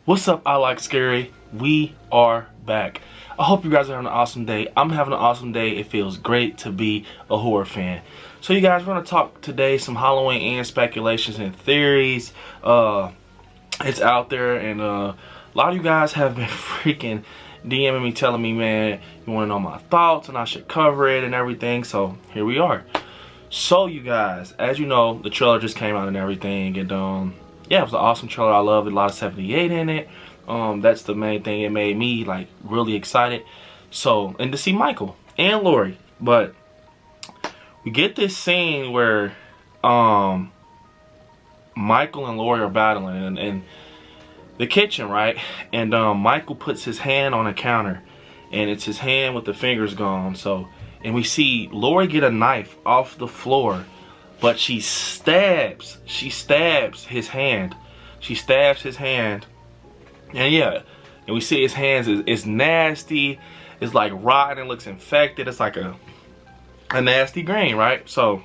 What's up, I Like Scary? We are back. I hope you guys are having an awesome day. I'm having an awesome day. It feels great to be a horror fan. So you guys, we're going to talk today some Halloween and speculations and theories. It's out there, and a lot of you guys have been freaking DMing me telling me, man, you want to know my thoughts and I should cover it and everything. So here we are. So you guys, as you know, the trailer just came out and everything, and yeah, it was an awesome trailer. I loved it. A lot of 78 in it. That's the main thing. It made me like really excited. So, and to see Michael and Laurie. But we get this scene where Michael and Laurie are battling in the kitchen, right? And Michael puts his hand on a counter, and it's his hand with the fingers gone. So, and we see Laurie get a knife off the floor, but she stabs his hand. She stabs his hand. And yeah, and we see his hands is nasty. It's like rotten, it looks infected. It's like a nasty green, right? So,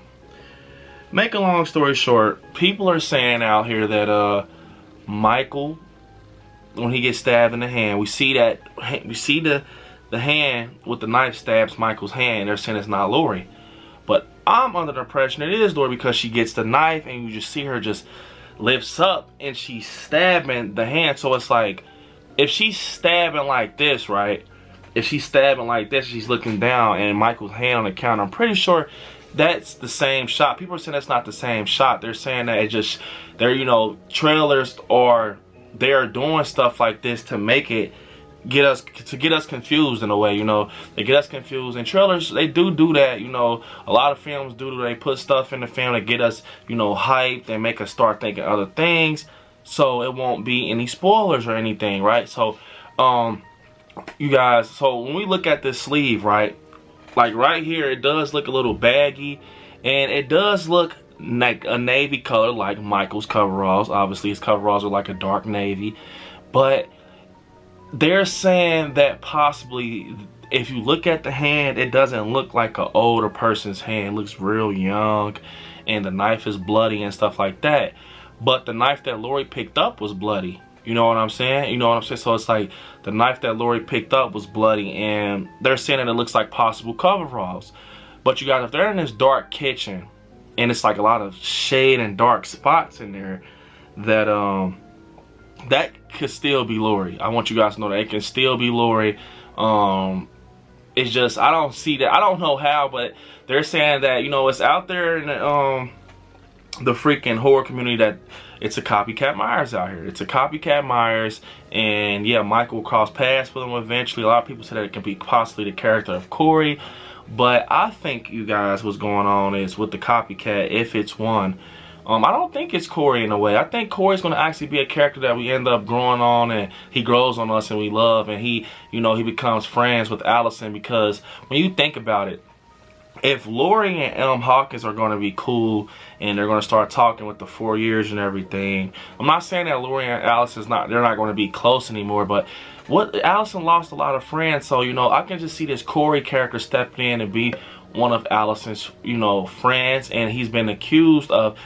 make a long story short, people are saying out here that Michael, when he gets stabbed in the hand, we see the hand with the knife stabs Michael's hand. They're saying it's not Laurie. But I'm under the impression it is Laurie, because she gets the knife and you just see her just lifts up and she's stabbing the hand. So it's like, if she's stabbing like this, right? If she's stabbing like this, she's looking down and Michael's hand on the counter, I'm pretty sure that's the same shot. People are saying that's not the same shot. They're saying that it just, they're, you know, trailers, or they're doing stuff like this to make it get us confused in a way, you know. They get us confused, and trailers, they do that, you know. A lot of films do, they put stuff in the film to get us, you know, hyped and make us start thinking other things, so it won't be any spoilers or anything, right? So you guys, so when we look at this sleeve, right, like right here, it does look a little baggy, and it does look like a navy color, like Michael's coveralls. Obviously his coveralls are like a dark navy, but they're saying that possibly, if you look at the hand, it doesn't look like an older person's hand. It looks real young, and the knife is bloody and stuff like that. But the knife that Laurie picked up was bloody. You know what I'm saying? You know what I'm saying? So it's like the knife that Laurie picked up was bloody, and they're saying that it looks like possible coveralls. But you guys, if they're in this dark kitchen, and it's like a lot of shade and dark spots in there, that that could still be Laurie. I want you guys to know that it can still be Laurie. It's just, I don't see that. I don't know how, but they're saying that, you know, it's out there in the freaking horror community that it's a copycat Myers out here. It's a copycat Myers, and yeah, Michael will cross paths with him eventually. A lot of people say that it can be possibly the character of Corey, but I think, you guys, what's going on is with the copycat, if it's one, I don't think it's Corey in a way. I think Corey's going to actually be a character that we end up growing on, and he grows on us and we love, and he, you know, he becomes friends with Allison. Because when you think about it, if Laurie and Hawkins are going to be cool and they're going to start talking with the 4 years and everything, I'm not saying that Laurie and Allison's not, they're not going to be close anymore, but Allison lost a lot of friends, so, you know, I can just see this Corey character stepping in and be one of Allison's, you know, friends, and he's been accused of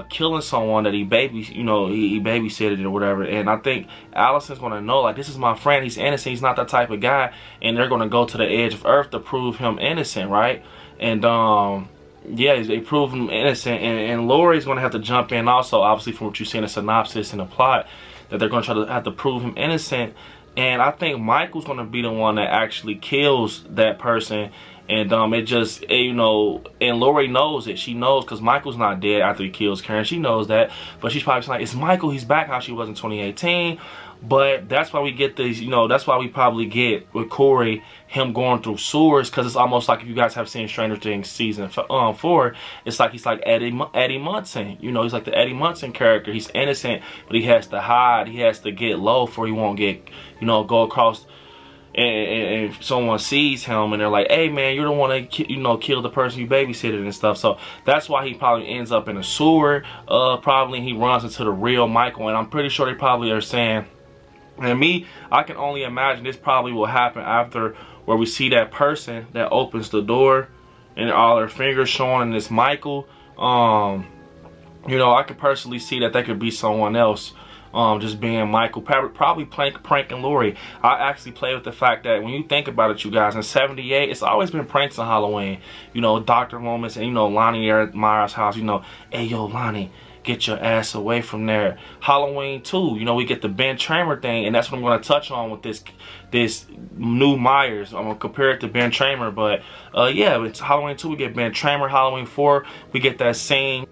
killing someone that he babysitted or whatever. And I think Allison's gonna know, like, this is my friend, he's innocent, he's not that type of guy, and they're gonna go to the edge of earth to prove him innocent, right? And yeah, they prove him innocent, and Laurie's gonna have to jump in also, obviously, from what you see in the synopsis and the plot, that they're gonna try to have to prove him innocent. And I think Michael's gonna be the one that actually kills that person. And it just, you know, and Laurie knows it. She knows, because Michael's not dead after he kills Karen. She knows that. But she's probably like, it's Michael, he's back how she was in 2018. But that's why we get these, you know, that's why we probably get with Corey, him going through sewers. Because it's almost like, if you guys have seen Stranger Things season 4, it's like he's like Eddie Munson. You know, he's like the Eddie Munson character. He's innocent, but he has to hide. He has to get low before he won't get, you know, go across. And if someone sees him and they're like, hey man, you're the one that, you know, killed the person you babysitted and stuff. So that's why he probably ends up in a sewer. Probably he runs into the real Michael, and I'm pretty sure they probably are saying, and me, I can only imagine this probably will happen after, where we see that person that opens the door and all their fingers showing, and it's Michael. You know, I could personally see that could be someone else. just being Michael, probably pranking Laurie. I actually play with the fact that when you think about it, you guys, in '78, it's always been pranks on Halloween. You know, Dr. Loomis and, you know, Lonnie at Myers' house, you know, hey, yo, Lonnie, get your ass away from there. Halloween 2, you know, we get the Ben Tramer thing, and that's what I'm going to touch on with this new Myers. I'm going to compare it to Ben Tramer, but yeah, it's Halloween 2, we get Ben Tramer. Halloween 4, we get that scene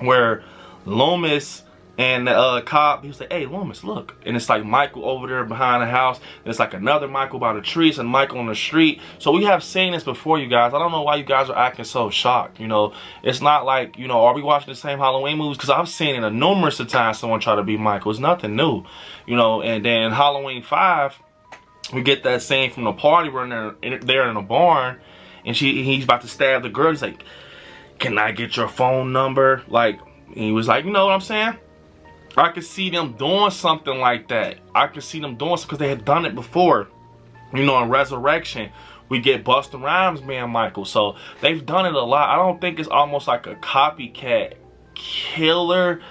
where Loomis and the cop, he was like, hey, Loomis, look. And it's like Michael over there behind the house. And it's like another Michael by the trees and Michael on the street. So we have seen this before, you guys. I don't know why you guys are acting so shocked. You know, it's not like, you know, are we watching the same Halloween movies? Because I've seen it a numerous of times someone try to be Michael. It's nothing new. You know, and then Halloween 5, we get that scene from the party where they're in a barn. And he's about to stab the girl. He's like, can I get your phone number? Like, he was like, you know what I'm saying? I could see them doing something like that. I could see them doing something because they had done it before. You know, in Resurrection, we get Busta Rhymes being Michael. So they've done it a lot. I don't think it's almost like a copycat killer,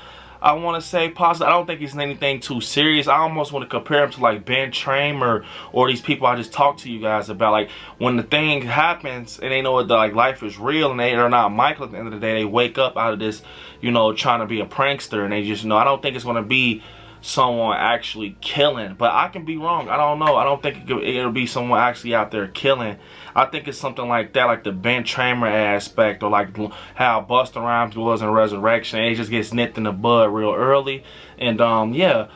I want to say, possibly. I don't think it's anything too serious. I almost want to compare him to like Ben Tramer or these people I just talked to you guys about. Like when the thing happens and they know that like life is real and they're not Michael at the end of the day, they wake up out of this, you know, trying to be a prankster, and they just, you know, I don't think it's going to be someone actually killing, but I can be wrong. I don't know. I don't think it'll be someone actually out there killing. I think it's something like that, like the Ben Tramer aspect, or like how Busta Rhymes was in Resurrection. It just gets nipped in the bud real early. And yeah,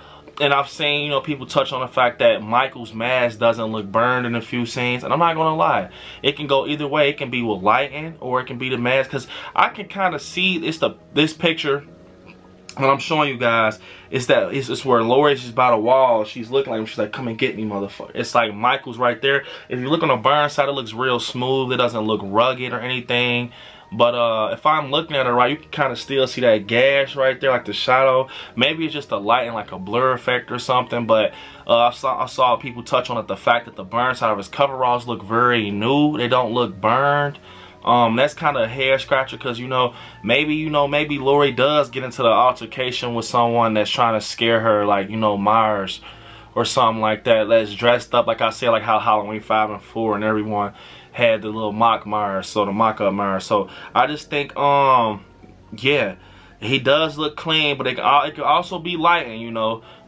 and I've seen, you know, people touch on the fact that Michael's mask doesn't look burned in a few scenes, and I'm not gonna lie, it can go either way. It can be with lighting or it can be the mask, because I can kind of see this picture that I'm showing you guys. It's where Laurie's just by the wall. She's looking like, she's like, come and get me, motherfucker. It's like Michael's right there. If you look on the burn side, it looks real smooth. It doesn't look rugged or anything. But if I'm looking at it right, you can kind of still see that gash right there, like the shadow. Maybe it's just a light and like a blur effect or something. But I saw people touch on it, the fact that the burn side of his coveralls look very new. They don't look burned. That's kind of a hair scratcher, because maybe Laurie does get into the altercation with someone that's trying to scare her, like, Myers or something like that, that's dressed up, like I said, like how Halloween 5 and 4 and everyone had the little mock Myers, so the mock-up Myers. So I just think, yeah, he does look clean, but it could also be lighting, and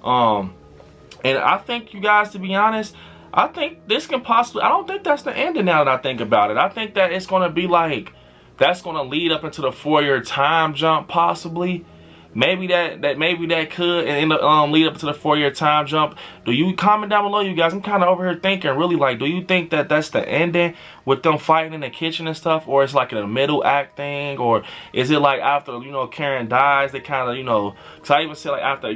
I think, you guys, to be honest, I think this can possibly, I don't think that's the ending now that I think about it. I think that it's going to be like, that's going to lead up into the 4-year time jump, possibly. Maybe that could end up lead up to the 4-year time jump. Do you comment down below, you guys? I'm kind of over here thinking, really, like, do you think that that's the ending with them fighting in the kitchen and stuff, or it's like a middle act thing, or is it like after Karen dies, they kind of because I even said like after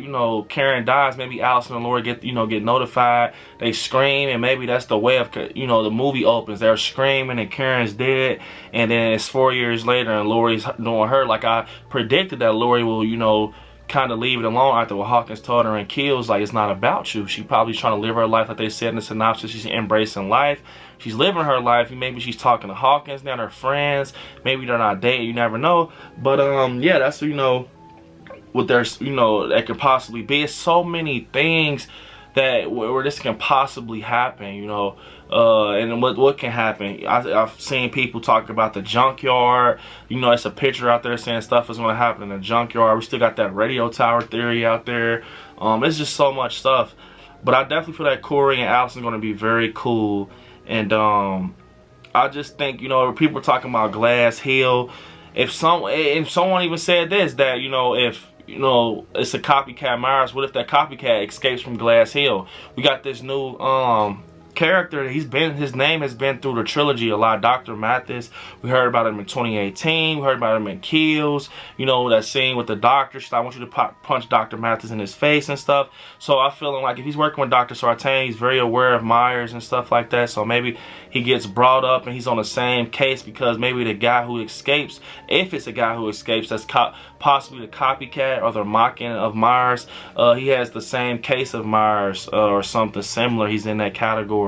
Karen dies, maybe Allison and Laurie get notified, they scream, and maybe that's the way of the movie opens. They're screaming and Karen's dead, and then it's 4 years later and Laurie's doing her, like I predicted that Laurie will kind of leave it alone after what Hawkins told her and kills. Like, it's not about you. She probably trying to live her life, like they said in the synopsis. She's embracing life. She's living her life. Maybe she's talking to Hawkins now, they're friends. Maybe they're not dating. You never know. But yeah, that's what there's that could possibly be. It's so many things that where this can possibly happen, and what can happen. I've seen people talk about the junkyard. It's a picture out there saying stuff is going to happen in the junkyard. We still got that radio tower theory out there. It's just so much stuff. But I definitely feel that Corey and Allison are going to be very cool. And I just think, people are talking about Glass Hill. If someone even said this, that if it's a copycat Myers, what if that copycat escapes from Glass Hill? We got this new character. His name has been through the trilogy a lot. Dr. Mathis. We heard about him in 2018. We heard about him in Kills. That scene with the doctor. She's like, I want you to punch Dr. Mathis in his face and stuff. So I feel like if he's working with Dr. Sartain, he's very aware of Myers and stuff like that. So maybe he gets brought up and he's on the same case, because maybe the guy who escapes, if it's a guy who escapes, that's possibly the copycat or the mocking of Myers, he has the same case of Myers or something similar. He's in that category.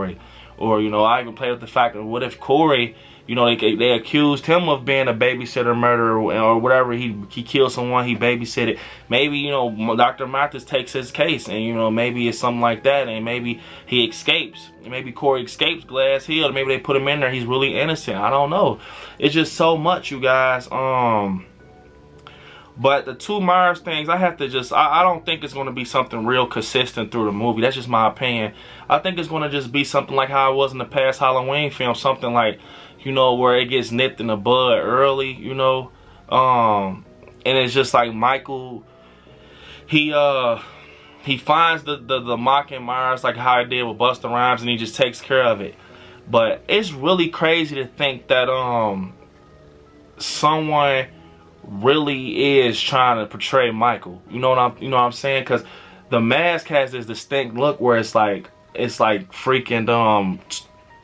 Or I even play with the fact of, what if Corey You know, they accused him of being a babysitter murderer or whatever. He killed someone, he babysitted. Maybe, you know, Dr. Mathis takes his case, and, you know, maybe it's something like that, and maybe he escapes. Maybe Corey escapes Glass Hill. Maybe they put him in there. He's really innocent. I don't know. It's just so much, you guys. But the two Myers things, I have to just, I don't think it's going to be something real consistent through the movie. That's just my opinion. I think it's going to just be something like how it was in the past Halloween film. Something like, you know, where it gets nipped in the bud early, you know. And it's just like Michael, he finds the mocking Myers like how he did with Busta Rhymes, and he just takes care of it. But it's really crazy to think that someone really is trying to portray Michael. You know what I'm saying? Because The Mask has this distinct look where it's like freaking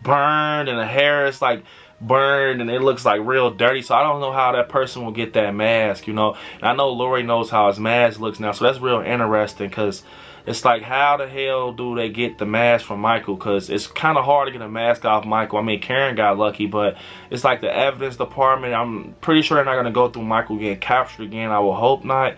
burned, and the hair is like burned, and it looks like real dirty. So I don't know how that person will get that mask, you know. And I know Laurie knows how his mask looks now, so that's real interesting, because it's like, how the hell do they get the mask from Michael? Because it's kind of hard to get a mask off Michael. I mean, Karen got lucky, but it's like the evidence department. I'm pretty sure they're not going to go through Michael getting captured again. I will hope not.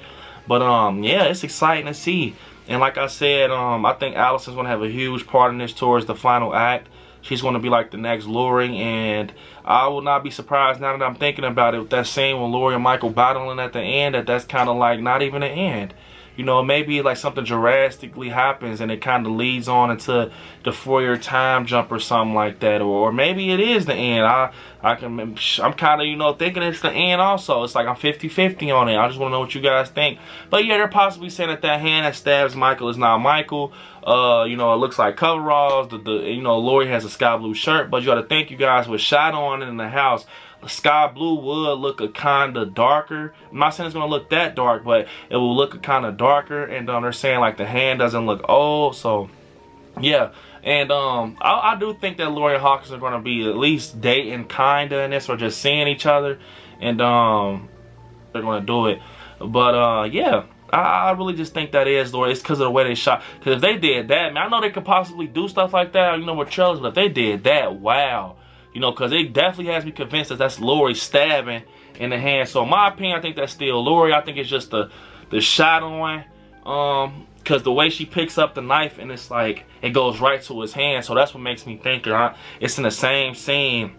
But yeah, it's exciting to see. And like I said, I think Allison's going to have a huge part in this towards the final act. She's going to be like the next Laurie, and I will not be surprised now that I'm thinking about it, with that scene with Laurie and Michael battling at the end, that's kind of like not even an end. You know, maybe like something drastically happens and it kind of leads on into the 4-year time jump or something like that. Or maybe it is the end. I'm kind of, you know, thinking it's the end also. It's like I'm 50-50 on it. I just want to know what you guys think. But yeah, they're possibly saying that that hand that stabs Michael is not Michael. You know, it looks like coveralls. You know, Laurie has a sky blue shirt. But you got to think, you guys, with shot on in the house, sky blue would look a kind of darker. I'm not saying it's going to look that dark, but it will look a kind of darker. And they're saying like the hand doesn't look old. So yeah. And I do think that Laurie and Hawkins are going to be at least dating kinda in this, or just seeing each other. And they're going to do it. But yeah, I really just think that is Laurie. It's because of the way they shot. Because if they did that, man, I know they could possibly do stuff like that, you know, with trailers. But if they did that, wow. You know, because it definitely has me convinced that that's Laurie stabbing in the hand. So in my opinion, I think that's still Laurie. I think it's just the shot on. Because the way she picks up the knife, and it's like, it goes right to his hand. So that's what makes me think it's in the same scene.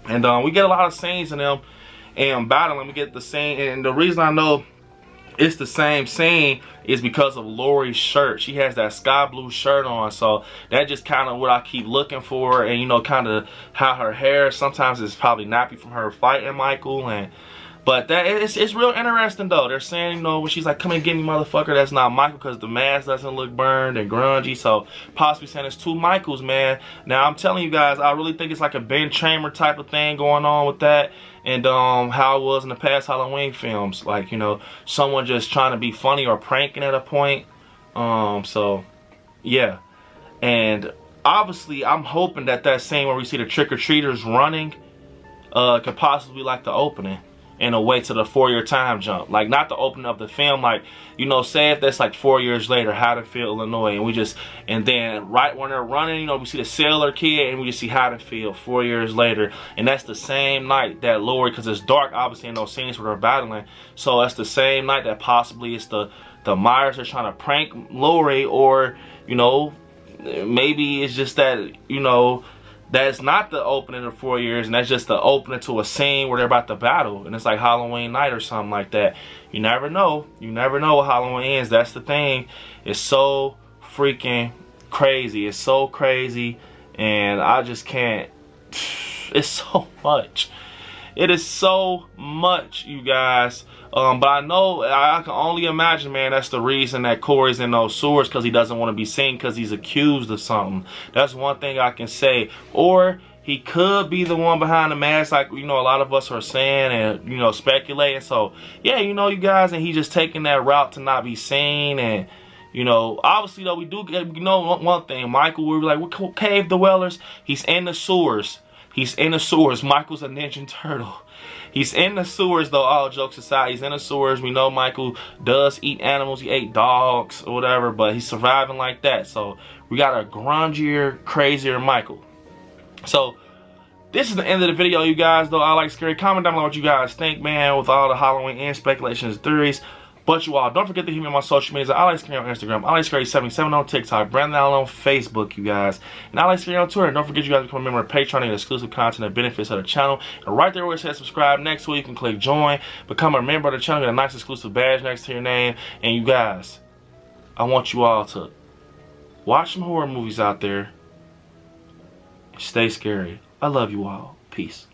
And we get a lot of scenes in them and battling. We get the scene. And the reason I know it's the same scene is because of Laurie's shirt. She has that sky blue shirt on, so that just kind of what I keep looking for. And you know, kind of how her hair sometimes is probably nappy from her fighting Michael. But that it's real interesting though. They're saying, you know, when she's like, "Come and get me, motherfucker," that's not Michael, because the mask doesn't look burned and grungy. So possibly saying it's two Michaels, man. Now I'm telling you guys, I really think it's like a Ben Tramer type of thing going on with that. And how it was in the past Halloween films, like, you know, someone just trying to be funny or pranking at a point. So yeah. And obviously I'm hoping that scene where we see the trick-or-treaters running could possibly be like the opening in a way to the 4-year time jump. Like, not the opening of the film, like, you know, say if that's like 4 years later, Haddonfield, Illinois, and then right when they're running, you know, we see the sailor kid, and we just see Haddonfield 4 years later. And that's the same night that Laurie, because it's dark obviously in those scenes where they're battling, so that's the same night that possibly it's the Myers are trying to prank Laurie. Or, you know, maybe it's just that, you know, that's not the opening of 4 years, and that's just the opening to a scene where they're about to battle, and it's like Halloween night or something like that. You never know. You never know what Halloween is. That's the thing. It's so freaking crazy. It's so crazy, and I just can't. It's so much. It is so much, you guys. But I know, I can only imagine, man, that's the reason that Corey's in those sewers, because he doesn't want to be seen, because he's accused of something. That's one thing I can say. Or he could be the one behind the mask, like, you know, a lot of us are saying and, you know, speculating. So, yeah, you know, you guys, and he's just taking that route to not be seen. And, you know, obviously, though, we do get, you know, one thing. Michael, we were like, we're cave dwellers. He's in the sewers. He's in the sewers. Michael's a Ninja Turtle. He's in the sewers, though, all jokes aside. He's in the sewers. We know Michael does eat animals. He ate dogs or whatever, but he's surviving like that. So we got a grungier, crazier Michael. So this is the end of the video, you guys. Though I like scary, comment down below what you guys think, man, with all the Halloween and speculations, theories. But you all, don't forget to hit me on my social medias. I like scary on Instagram. I like scary77 on TikTok. Brandon Allen on Facebook, you guys. And I like scary on Twitter. And don't forget, you guys, to become a member of Patreon and exclusive content and benefits of the channel. And right there where it says subscribe next week, you can click join, become a member of the channel, get a nice exclusive badge next to your name. And you guys, I want you all to watch some horror movies out there. Stay scary. I love you all. Peace.